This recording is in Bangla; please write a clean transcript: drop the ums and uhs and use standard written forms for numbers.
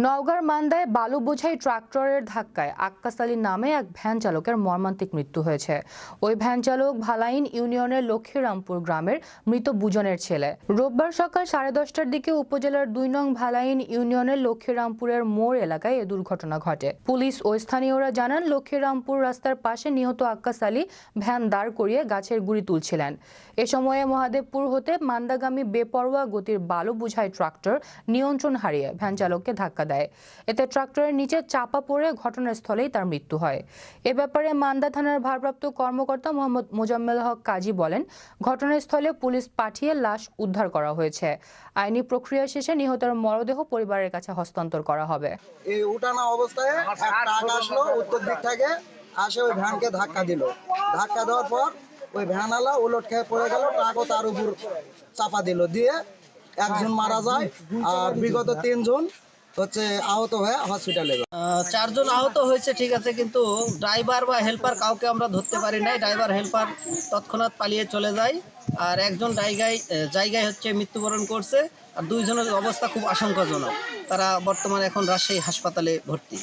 নওগাঁর মান্দায় বালু বোঝাই ট্রাক্টরের ধাক্কায় আক্কাস আলী নামে এক ভ্যান চালকের মর্মান্তিক মৃত্যু হয়েছে। ওই ভ্যান চালক ভালাইন ইউনিয়নের লক্ষ্মীরামপুর গ্রামের মৃত বুজনের ছেলে। রোববার সকাল 10:30টার দিকে উপজেলার 2 নং ভালাইন ইউনিয়নের লক্ষ্মীরামপুরের মোড় এলাকায় এ দুর্ঘটনা ঘটে। পুলিশ ও স্থানীয়রা জানান, লক্ষ্মীরামপুর রাস্তার পাশে নিহত আক্কাস আলী ভ্যান দাঁড় করিয়ে গাছের গুঁড়ি তুলছিলেন। এ সময়ে মহাদেবপুর হতে মান্দাগামী বেপরোয়া গতির বালু বোঝাই ট্রাক্টর নিয়ন্ত্রণ হারিয়ে ভ্যান চালককে ধাক্কা দেয়। এতে ট্রাক্টরের নিচে চাপা পড়ে ঘটনাস্থলেই তার মৃত্যু হয়। এ ব্যাপারে মান্দা থানার ভারপ্রাপ্ত কর্মকর্তা মোহাম্মদ মোজাম্মেল হক কাজী বলেন, ঘটনাস্থলে পুলিশ পাঠিয়ে লাশ উদ্ধার করা হয়েছে। আইনি প্রক্রিয়া শেষে নিহতের মরদেহ পরিবারের কাছে হস্তান্তর করা হবে। এই উঠানা অবস্থায় একটা ট্রাক আসলো উত্তর দিক থেকে, আসে ওই ভ্যানকে ধাক্কা দিল। ধাক্কা দেওয়ার পর ওই ভ্যানওয়ালা উলট খেয়ে পড়ে গেল, ট্রাকও তার উপর চাপা দিল, দিয়ে একজন মারা যায় আর বিগত 3 জন আহত হয়ে হসপিটালে। 4 জন আহত হয়েছে, ঠিক আছে, কিন্তু ড্রাইভার বা হেল্পার কাউকে আমরা ধরতে পারি নাই। ড্রাইভার হেল্পার তৎক্ষণাৎ পালিয়ে চলে যায়, আর একজন জায়গায় মৃত্যুবরণ করছে, আর 2 জনের অবস্থা খুব আশঙ্কাজনক। তারা বর্তমানে এখন রাজশাহী হাসপাতালে ভর্তি।